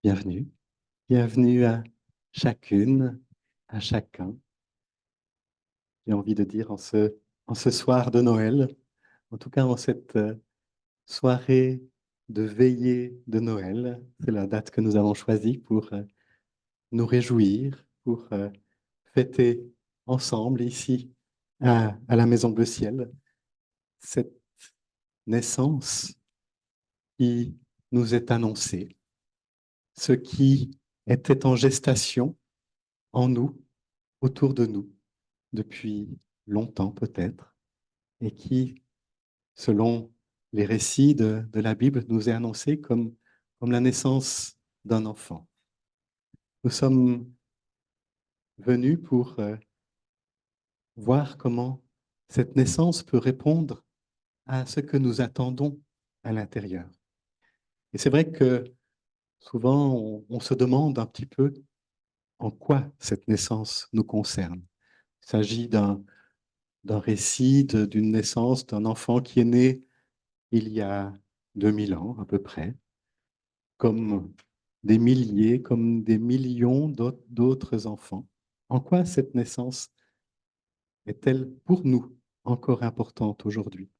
Bienvenue. Bienvenue à chacune, à chacun. J'ai envie de dire en ce soir de Noël, en tout cas en cette soirée de veillée de Noël. C'est la date que nous avons choisie pour nous réjouir, pour fêter ensemble ici à la Maison Bleu Ciel cette naissance qui nous est annoncée, ce qui était en gestation en nous, autour de nous, depuis longtemps peut-être, et qui, selon les récits de la Bible, nous est annoncé comme la naissance d'un enfant. Nous sommes venus pour voir comment cette naissance peut répondre à ce que nous attendons à l'intérieur. Et c'est vrai que souvent, on se demande un petit peu en quoi cette naissance nous concerne. Il s'agit d'un récit d'une naissance d'un enfant qui est né il y a 2000 ans à peu près, comme des milliers, comme des millions d'autres enfants. En quoi cette naissance est-elle pour nous encore importante aujourd'hui?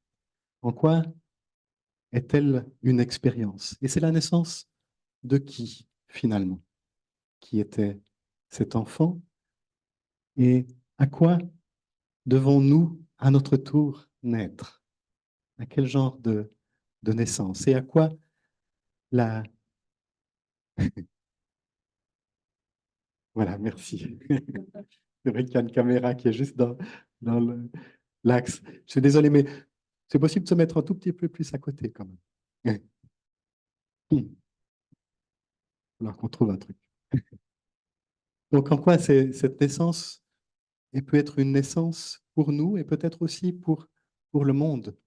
En quoi est-elle une expérience? Et c'est la naissance de qui finalement? Qui était cet enfant? Et à quoi devons-nous à notre tour naître? À quel genre de naissance? Et à quoi la... Voilà, merci. C'est vrai qu'il y a une caméra qui est juste dans l'axe. Je suis désolé, mais c'est possible de se mettre un tout petit peu plus à côté quand même. Alors qu'on trouve un truc. Donc en quoi cette naissance et peut être une naissance pour nous et peut-être aussi pour le monde,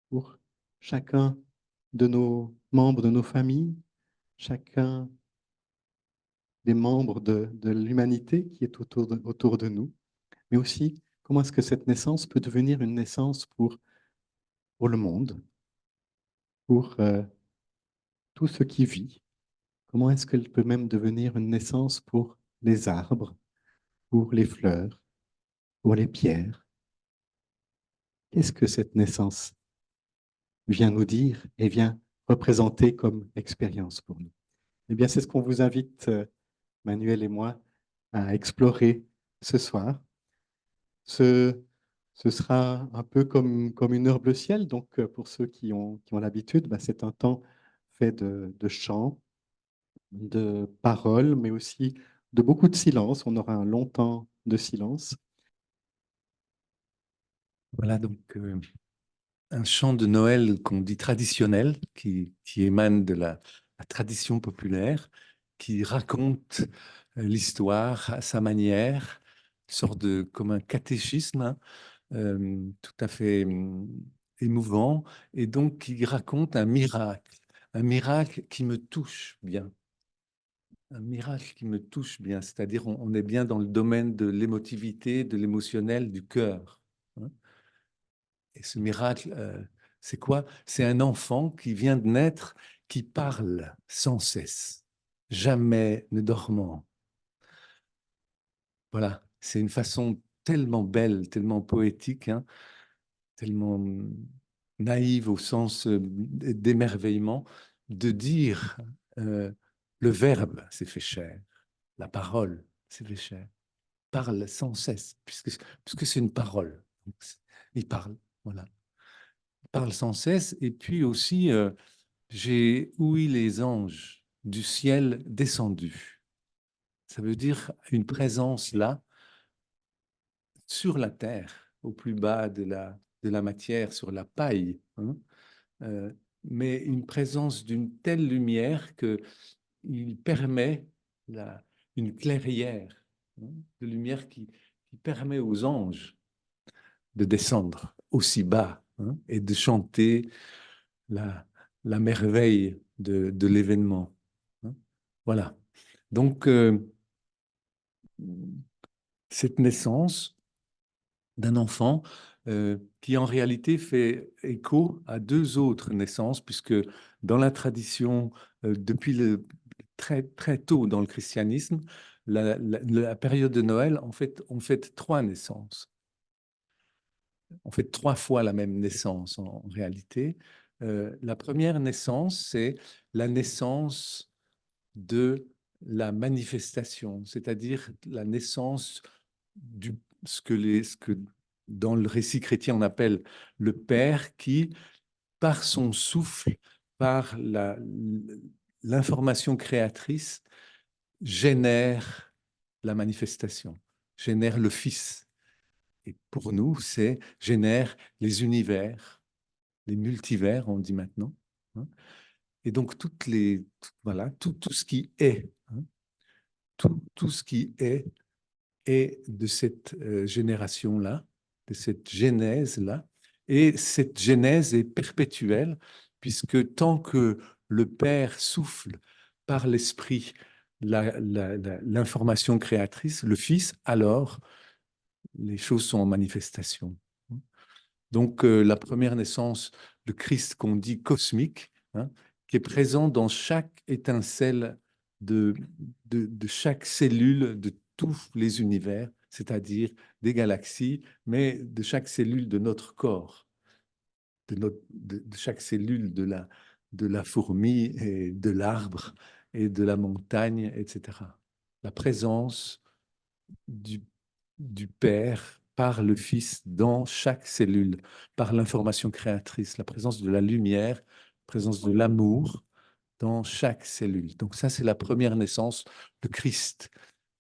pour chacun de nos membres de nos familles, chacun des membres de l'humanité qui est autour de nous, mais aussi comment est-ce que cette naissance peut devenir une naissance pour le monde, pour tout ce qui vit. Comment est-ce qu'elle peut même devenir une naissance pour les arbres, pour les fleurs, pour les pierres? Qu'est-ce que cette naissance vient nous dire et vient représenter comme expérience pour nous? Eh bien, c'est ce qu'on vous invite, Manuel et moi, à explorer ce soir. Ce, ce sera un peu comme une heure bleu ciel. Donc, pour ceux qui ont l'habitude, bah, c'est un temps fait de chants, de paroles, mais aussi de beaucoup de silence. On aura un long temps de silence. Voilà donc un chant de Noël qu'on dit traditionnel, qui émane de la tradition populaire, qui raconte l'histoire à sa manière, une sorte de comme un catéchisme, hein, tout à fait émouvant, et donc qui raconte un miracle qui me touche bien. Un miracle qui me touche bien, c'est-à-dire on est bien dans le domaine de l'émotivité, de l'émotionnel, du cœur, hein. Et ce miracle, c'est quoi? C'est un enfant qui vient de naître, qui parle sans cesse, jamais ne dormant. Voilà, c'est une façon tellement belle, tellement poétique, hein, tellement naïve au sens d'émerveillement, de dire le verbe s'est fait chair, la parole s'est fait chair, parle sans cesse, puisque c'est une parole. Il parle, voilà. Parle sans cesse, et puis aussi, j'ai ouï les anges du ciel descendus. Ça veut dire une présence là, sur la terre, au plus bas de la matière, sur la paille, hein, euh, mais une présence d'une telle lumière qu'il permet une clairière, hein, de lumière qui permet aux anges de descendre aussi bas, hein, et de chanter la, la merveille de l'événement, hein. Voilà. Donc, cette naissance d'un enfant qui en réalité fait écho à deux autres naissances, puisque dans la tradition, depuis très, très tôt dans le christianisme, la période de Noël, en fait, on fête 3 naissances. On fait 3 fois la même naissance en réalité. La première naissance, c'est la naissance de la manifestation, c'est-à-dire la naissance du ce que dans le récit chrétien on appelle le Père qui, par son souffle, par l'information créatrice, génère la manifestation, génère le Fils. Et pour nous, c'est génère les univers, les multivers, on dit maintenant. Hein. Et donc, voilà, tout ce qui est, hein, tout ce qui est de cette génération-là, de cette genèse-là. Et cette genèse est perpétuelle, puisque tant que le Père souffle par l'Esprit l'information créatrice, le Fils, alors les choses sont en manifestation. Donc, la première naissance, le Christ qu'on dit cosmique, hein, qui est présent dans chaque étincelle de chaque cellule de tous les univers, c'est-à-dire des galaxies, mais de chaque cellule de notre corps, de chaque cellule de la fourmi et de l'arbre et de la montagne, etc. La présence du, du Père par le Fils dans chaque cellule, par l'information créatrice, la présence de la lumière, la présence de l'amour dans chaque cellule. Donc ça, c'est la première naissance,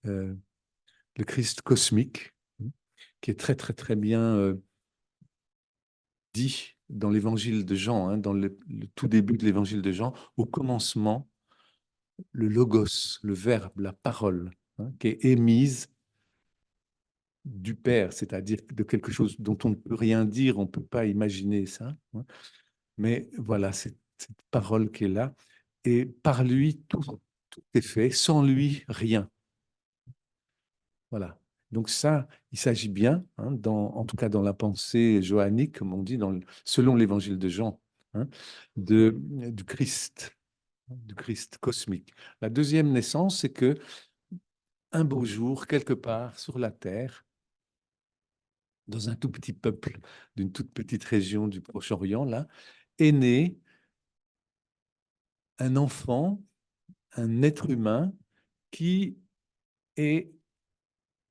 euh, le Christ cosmique, qui est très, très, très bien dit dans l'évangile de Jean, hein, dans le tout début de l'évangile de Jean, au commencement, le logos, le verbe, la parole, hein, qui est émise du Père, c'est-à-dire de quelque chose dont on ne peut rien dire, on ne peut pas imaginer ça. Hein. Mais voilà, cette parole qui est là. Et par lui, tout est fait. Sans lui, rien. Voilà. Donc ça, il s'agit bien, hein, en tout cas dans la pensée johannique, comme on dit, selon l'évangile de Jean, hein, du Christ cosmique. La deuxième naissance, c'est que un beau jour, quelque part sur la terre, dans un tout petit peuple d'une toute petite région du Proche-Orient, là, est né un enfant, un être humain qui est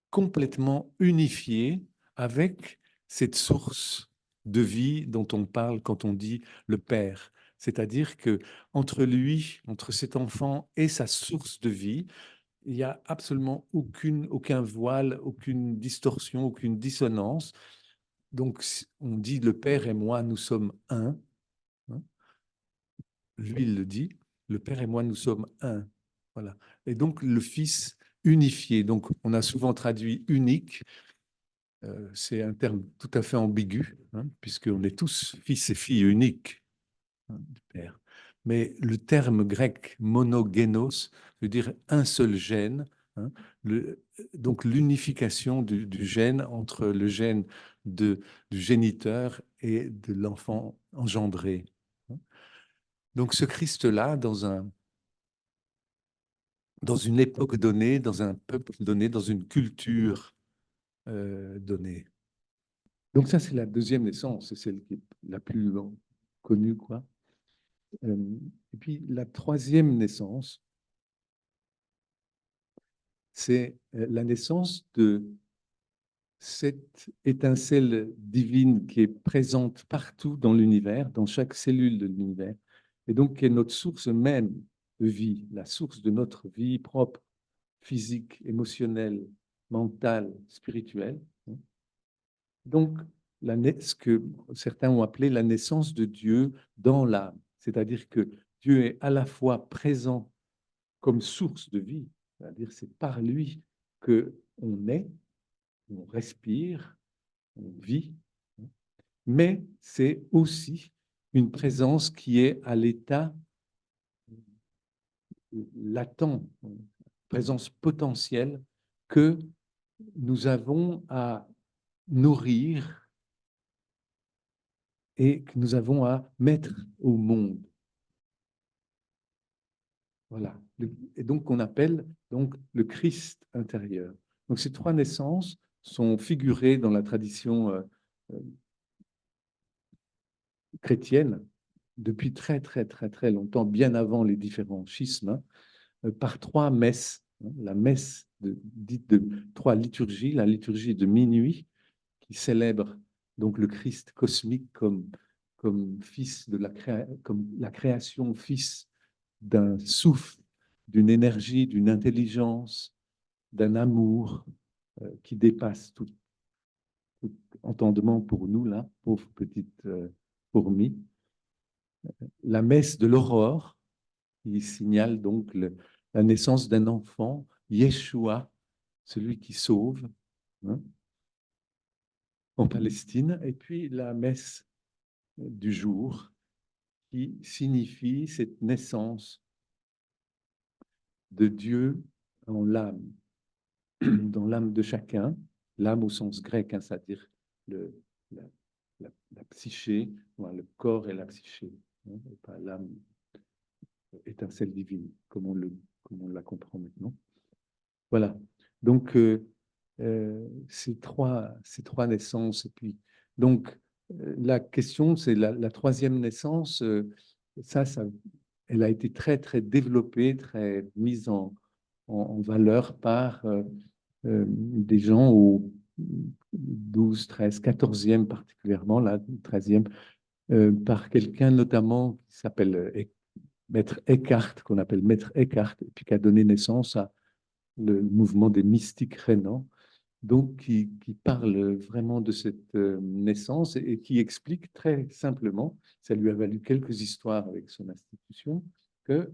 complètement unifié avec cette source de vie dont on parle quand on dit le Père. C'est-à-dire que entre cet enfant et sa source de vie, il n'y a absolument aucun voile, aucune distorsion, aucune dissonance. Donc, on dit le Père et moi, nous sommes un. Hein. Lui, il le dit, le Père et moi, nous sommes un. Voilà. Et donc, le Fils unifié. Donc, on a souvent traduit unique. C'est un terme tout à fait ambigu, hein, puisqu'on est tous fils et filles uniques, hein, du Père. Mais le terme grec monogénos veut dire un seul gène. Hein, donc, l'unification du gène entre le gène du géniteur et de l'enfant engendré. Hein. Donc ce Christ-là, dans une époque donnée, dans un peuple donné, dans une culture donnée. Donc ça, c'est la deuxième naissance, c'est celle qui est la plus connue, quoi. Et puis la troisième naissance, c'est la naissance de cette étincelle divine qui est présente partout dans l'univers, dans chaque cellule de l'univers, et donc qui est notre source même de vie, la source de notre vie propre, physique, émotionnelle, mentale, spirituelle. Donc, ce que certains ont appelé la naissance de Dieu dans l'âme, c'est-à-dire que Dieu est à la fois présent comme source de vie, c'est-à-dire c'est par lui que on est, on respire, on vit, mais c'est aussi une présence qui est à l'état latent, présence potentielle que nous avons à nourrir et que nous avons à mettre au monde. Voilà. Et donc, qu'on appelle donc le Christ intérieur. Donc, ces trois naissances sont figurées dans la tradition euh, chrétienne depuis très, très, très, très longtemps, bien avant les différents schismes, par trois messes. La messe dite de trois liturgies, la liturgie de minuit, qui célèbre donc le Christ cosmique comme fils de comme la création, fils d'un souffle, d'une énergie, d'une intelligence, d'un amour qui dépasse tout entendement pour nous, là, pauvres petites fourmis. La messe de l'aurore, qui signale donc la naissance d'un enfant, Yeshua, celui qui sauve, hein, en Palestine. Et puis la messe du jour, qui signifie cette naissance de Dieu en l'âme, dans l'âme de chacun, l'âme au sens grec, hein, c'est-à-dire le, la, la psyché, voilà, le corps et la psyché, hein, et pas l'âme étincelle divine, comme on la comprend maintenant. Voilà. Donc, ces trois naissances. Et puis, donc, la question, c'est la troisième naissance. Ça, elle a été très, très développée, très mise en valeur par des gens au 12, 13, 14e particulièrement, là, 13e, par quelqu'un notamment qui s'appelle Maître Eckhart, qu'on appelle Maître Eckhart, et puis qui a donné naissance à le mouvement des mystiques rénants, donc qui parle vraiment de cette naissance et qui explique très simplement, ça lui a valu quelques histoires avec son institution, que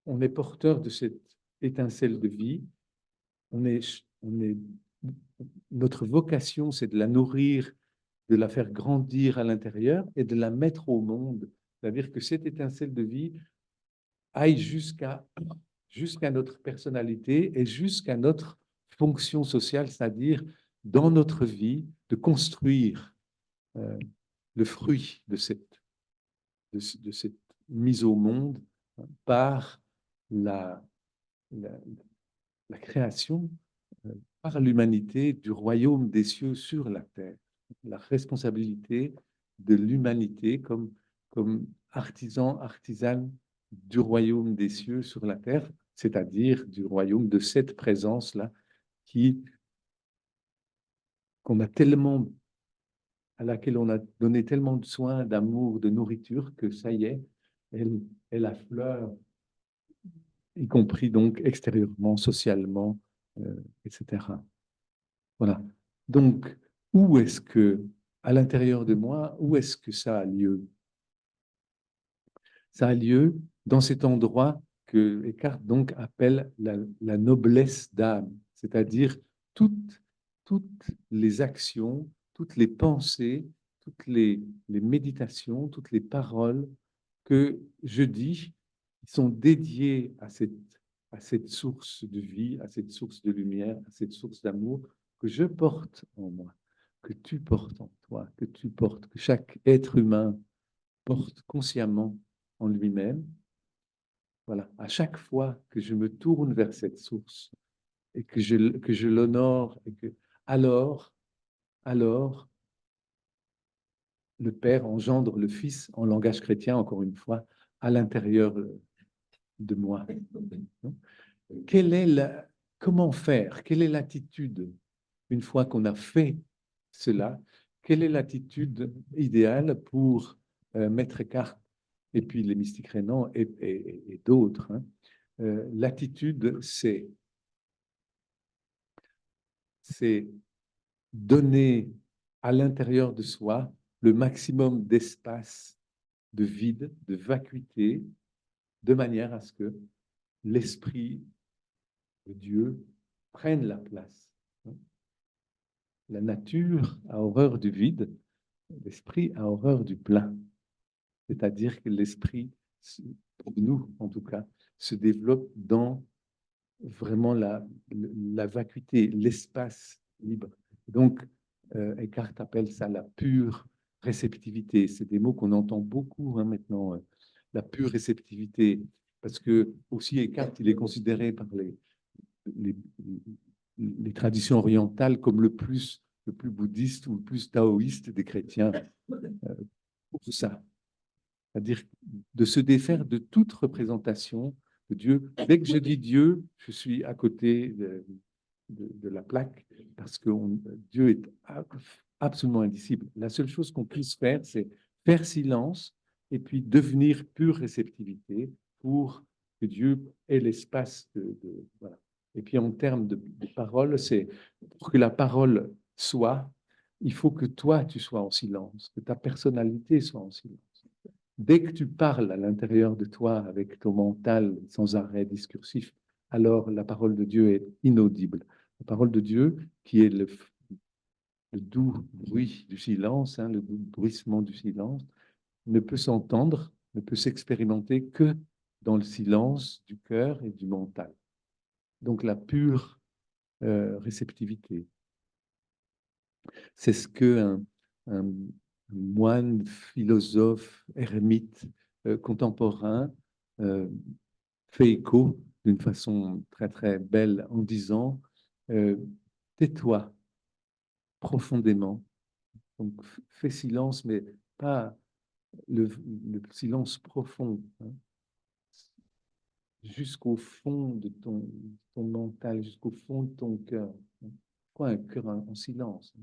on est porteur de cette étincelle de vie, on est, notre vocation, c'est de la nourrir, de la faire grandir à l'intérieur et de la mettre au monde. C'est-à-dire que cette étincelle de vie aille jusqu'à notre personnalité et jusqu'à notre fonction sociale, c'est-à-dire dans notre vie, de construire euh, le fruit de cette mise au monde par la, la, la création, par l'humanité du royaume des cieux sur la terre. La responsabilité de l'humanité comme artisan, artisane du royaume des cieux sur la terre, c'est-à-dire du royaume de cette présence-là qu'on a tellement, à laquelle on a donné tellement de soins, d'amour, de nourriture, que ça y est, elle affleure, y compris donc extérieurement, socialement, etc. Voilà. Donc, où est-ce que, à l'intérieur de moi, où est-ce que ça a lieu? Ça a lieu dans cet endroit que Eckhart donc appelle la noblesse d'âme, c'est-à-dire toutes les actions, toutes les pensées, toutes les méditations, toutes les paroles que je dis qui sont dédiées à cette source de vie, à cette source de lumière, à cette source d'amour que je porte en moi, que tu portes en toi, que tu portes, que chaque être humain porte consciemment en lui-même. Voilà, à chaque fois que je me tourne vers cette source et que je l'honore, et que alors, alors, le Père engendre le Fils en langage chrétien, encore une fois, à l'intérieur de moi. Quelle est comment faire? Quelle est l'attitude une fois qu'on a fait cela? Quelle est l'attitude idéale pour Maître Eckhart et puis les mystiques rénants et d'autres, hein? L'attitude, c'est donner à l'intérieur de soi le maximum d'espace, de vide, de vacuité, de manière à ce que l'esprit de Dieu prenne la place. La nature a horreur du vide, l'esprit a horreur du plein. C'est-à-dire que l'esprit, pour nous en tout cas, se développe dans vraiment la vacuité, l'espace libre. Donc, Eckhart appelle ça la pure réceptivité. C'est des mots qu'on entend beaucoup, hein, maintenant, la pure réceptivité. parce que aussi Eckhart, il est considéré par les, les traditions orientales comme le plus bouddhiste ou le plus taoïste des chrétiens pour ça. C'est-à-dire de se défaire de toute représentation de Dieu. Dès que je dis Dieu, je suis à côté de la plaque, parce que Dieu est absolument indicible. La seule chose qu'on puisse faire, c'est faire silence et puis devenir pure réceptivité pour que Dieu ait l'espace voilà. Et puis en termes de parole, c'est pour que la parole soit, il faut que toi, tu sois en silence, que ta personnalité soit en silence. Dès que tu parles à l'intérieur de toi avec ton mental sans arrêt discursif, alors la parole de Dieu est inaudible. La parole de Dieu, qui est le doux bruit du silence, le doux bruissement du silence, ne peut s'entendre, ne peut s'expérimenter que dans le silence du cœur et du mental. Donc la pure réceptivité. C'est ce qu'un un moine, philosophe, ermite contemporain fait écho d'une façon très très belle en disant tais-toi profondément. Donc fais silence, mais pas le silence profond, hein, jusqu'au fond de ton mental, jusqu'au fond de ton cœur. Quoi, un cœur en silence, un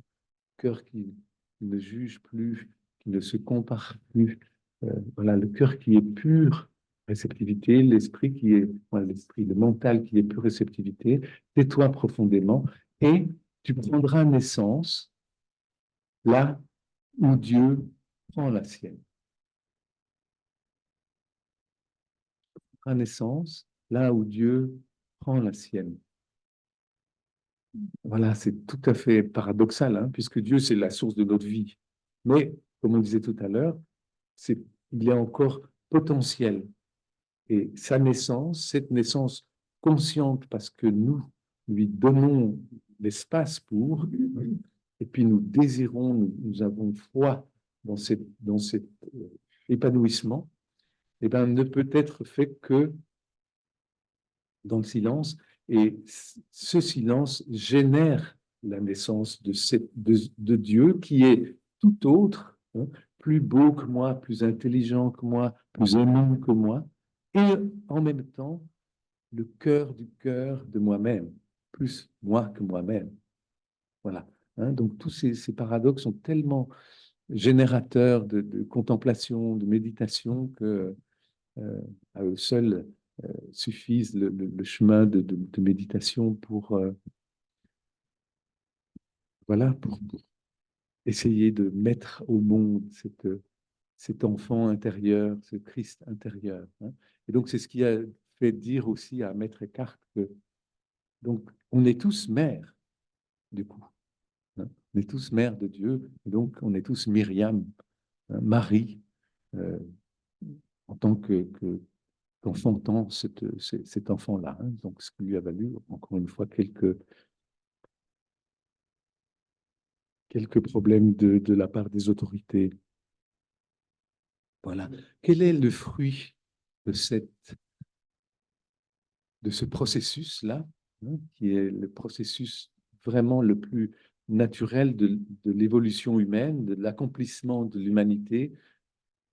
cœur qui ne juge plus, qui ne se compare plus. Voilà, le cœur qui est pur réceptivité, l'esprit qui est, voilà, l'esprit, le mental qui est pure réceptivité. Tais-toi profondément et tu prendras naissance là où Dieu prend la sienne. Tu prendras naissance là où Dieu prend la sienne. Voilà, c'est tout à fait paradoxal, hein, puisque Dieu, c'est la source de notre vie. Mais, comme on disait tout à l'heure, il est encore potentiel. Et sa naissance, cette naissance consciente, parce que nous lui donnons l'espace pour, et puis nous désirons, nous avons foi dans cet épanouissement, eh bien, ne peut être fait que dans le silence. Et ce silence génère la naissance de Dieu qui est tout autre, hein, plus beau que moi, plus intelligent que moi, plus aimant que moi, et en même temps, le cœur du cœur de moi-même, plus moi que moi-même. Voilà. Hein, donc tous ces paradoxes sont tellement générateurs de contemplation, de méditation, que à eux seuls suffisent le chemin de méditation pour, voilà, pour essayer de mettre au monde cet enfant intérieur, ce Christ intérieur. Hein. Et donc, c'est ce qui a fait dire aussi à Maître Eckhart que donc, on est tous mères, du coup. Hein. On est tous mères de Dieu, et donc on est tous Myriam, hein, Marie, euh, en tant qu'enfantant cet enfant-là. Hein. Donc, ce qui lui a valu, encore une fois, quelques problèmes de la part des autorités. Voilà. Quel est le fruit de ce processus-là, hein, qui est le processus vraiment le plus naturel de l'évolution humaine, de l'accomplissement de l'humanité,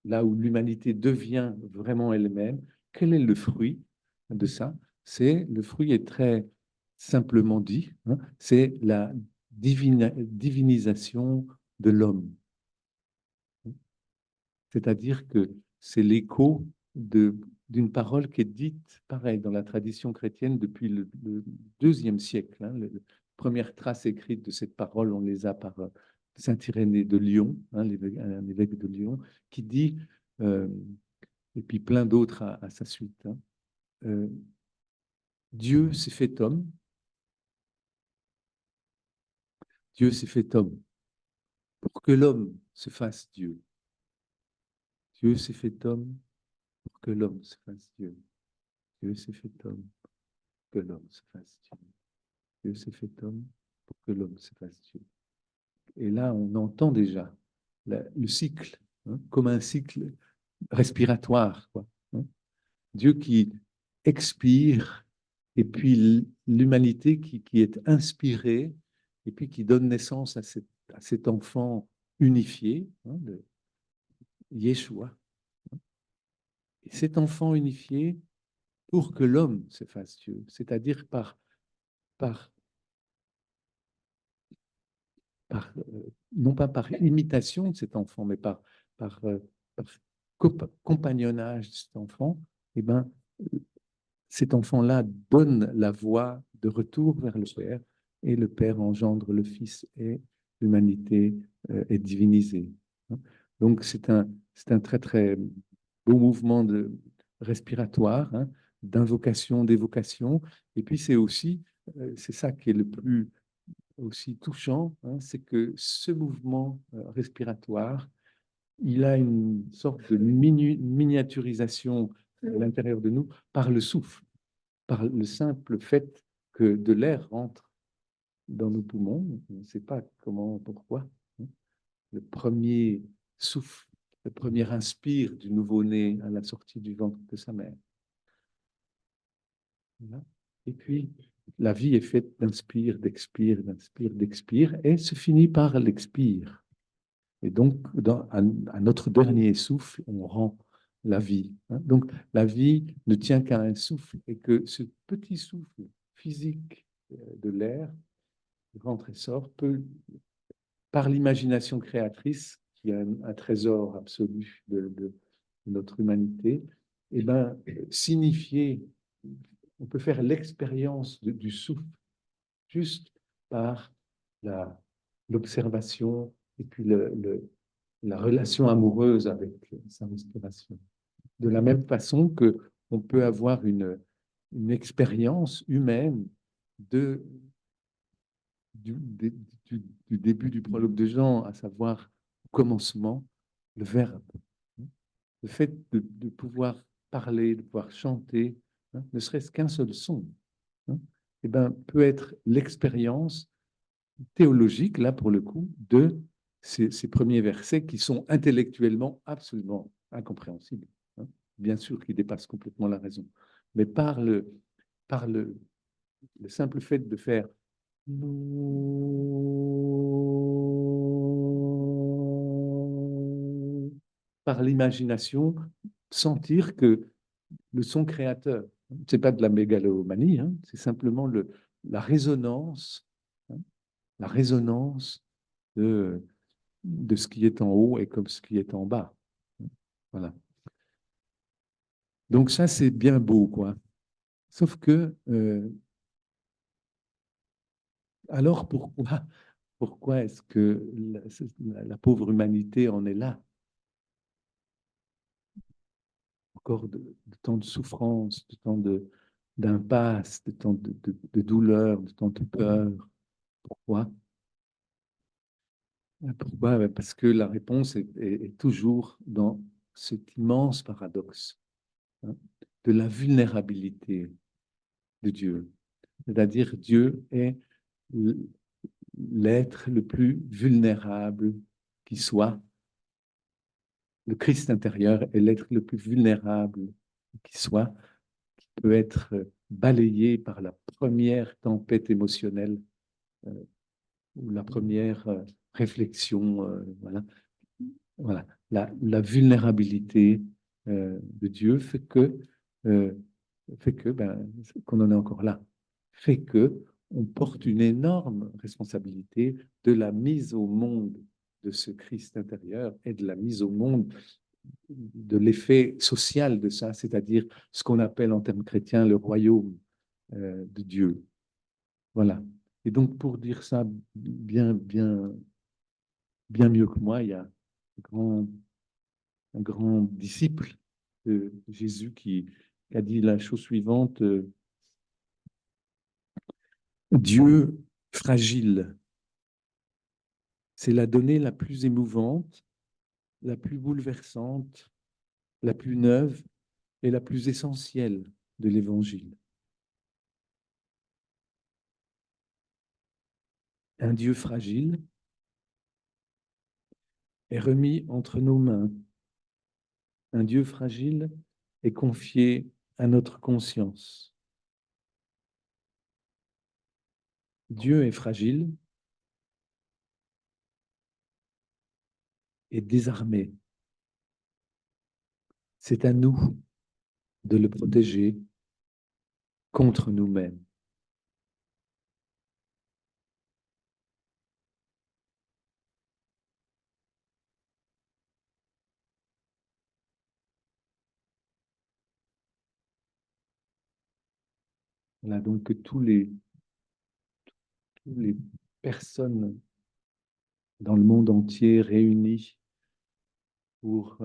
là où l'humanité devient vraiment elle-même? Quel est le fruit de ça? Le fruit est très simplement dit, hein, c'est la divinisation de l'homme. C'est-à-dire que c'est l'écho d'une parole qui est dite, pareil, dans la tradition chrétienne depuis le IIe siècle. Hein, les premières traces écrites de cette parole, on les a par Saint Irénée de Lyon, hein, un évêque de Lyon, qui dit, et puis plein d'autres à sa suite, hein, Dieu s'est fait homme, Dieu s'est fait homme, pour que l'homme se fasse Dieu. Dieu s'est fait homme pour que l'homme se fasse Dieu. Dieu s'est fait homme pour que l'homme se fasse Dieu. Dieu s'est fait homme pour que l'homme se fasse Dieu. Et là, on entend déjà le cycle, hein, comme un cycle respiratoire, quoi, hein. Dieu qui expire, et puis l'humanité qui est inspirée, et puis qui donne naissance à cet enfant unifié, hein, de Yeshua. Et cet enfant unifié, pour que l'homme se fasse Dieu, c'est-à-dire par, non pas par imitation de cet enfant, mais par, par compagnonnage de cet enfant, eh ben, cet enfant-là donne la voie de retour vers le Père, et le Père engendre le Fils, et l'humanité est divinisée. Donc c'est un très très beau mouvement respiratoire, hein, d'invocation, d'évocation, et puis c'est aussi, c'est ça qui est le plus aussi touchant, hein, c'est que ce mouvement respiratoire, il a une sorte de miniaturisation à l'intérieur de nous par le souffle, par le simple fait que de l'air rentre dans nos poumons. On ne sait pas comment, pourquoi. Hein. Le premier souffle, le premier inspire du nouveau-né à la sortie du ventre de sa mère. Voilà. Et puis, la vie est faite d'inspire, d'expire, d'inspire, d'expire, et se finit par l'expire. Et donc, à notre dernier souffle, on rend la vie. Hein. Donc, la vie ne tient qu'à un souffle, et que ce petit souffle physique de l'air, rentre et sort, peut, par l'imagination créatrice, qui est un trésor absolu de notre humanité, eh ben, signifier, on peut faire l'expérience du souffle juste par l'observation et puis la relation amoureuse avec sa respiration. De la même façon que on peut avoir une expérience humaine de, du, du début du prologue de Jean, à savoir au commencement, le Verbe. Le fait de pouvoir parler, de pouvoir chanter, hein, ne serait-ce qu'un seul son, hein, eh ben, peut être l'expérience théologique, là pour le coup, de ces premiers versets qui sont intellectuellement absolument incompréhensibles. Hein. Bien sûr qu'ils dépassent complètement la raison. Mais par le simple fait de faire par l'imagination, sentir que le son créateur, c'est pas de la mégalomanie, hein, c'est simplement la résonance, hein, la résonance de ce qui est en haut et comme ce qui est en bas. Voilà. Donc ça, c'est bien beau, quoi. Sauf que, alors pourquoi est-ce que la pauvre humanité en est là? Encore de tant de souffrance, de tant d'impasse, de tant de douleur, de tant de peur. Pourquoi? Pourquoi? Parce que la réponse est toujours dans cet immense paradoxe, hein, de la vulnérabilité de Dieu. C'est-à-dire Dieu est l'être le plus vulnérable qui soit. Le Christ intérieur est l'être le plus vulnérable qui soit, qui peut être balayé par la première tempête émotionnelle ou la première réflexion. Voilà. Voilà. La vulnérabilité de Dieu euh, fait que qu'on en est encore là, fait que on porte une énorme responsabilité de la mise au monde de ce Christ intérieur et de la mise au monde de l'effet social de ça, c'est-à-dire ce qu'on appelle en termes chrétiens le royaume de Dieu. Voilà. Et donc, pour dire ça bien mieux que moi, il y a un grand disciple de Jésus qui a dit la chose suivante, Dieu fragile, c'est la donnée la plus émouvante, la plus bouleversante, la plus neuve et la plus essentielle de l'Évangile. Un Dieu fragile est remis entre nos mains. Un Dieu fragile est confié à notre conscience. Dieu est fragile et désarmé. C'est à nous de le protéger contre nous-mêmes. Voilà, donc que tous les personnes dans le monde entier réunies pour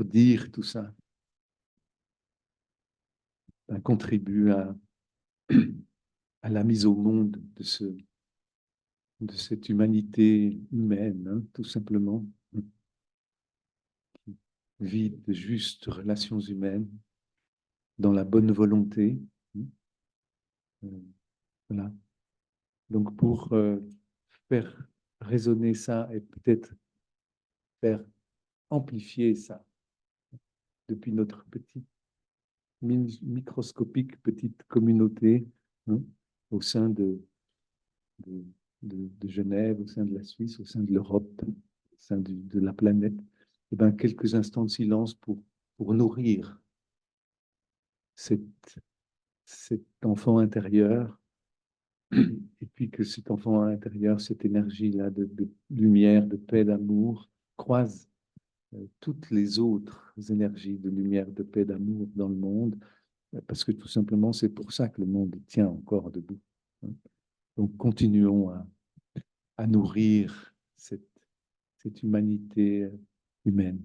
dire tout ça, contribuent à la mise au monde de cette humanité humaine, hein, tout simplement, qui vit de justes relations humaines, dans la bonne volonté. Voilà. Donc pour faire résonner ça et peut-être faire amplifier ça depuis notre petite, microscopique petite communauté, hein, au sein de Genève, au sein de la Suisse, au sein de l'Europe, au sein de la planète, et ben, quelques instants de silence pour nourrir cet enfant intérieur, et puis que cet enfant intérieur, cette énergie-là de lumière, de paix, d'amour, croise toutes les autres énergies de lumière, de paix, d'amour dans le monde, parce que tout simplement, c'est pour ça que le monde tient encore debout. Hein. Donc, continuons à nourrir cette humanité humaine.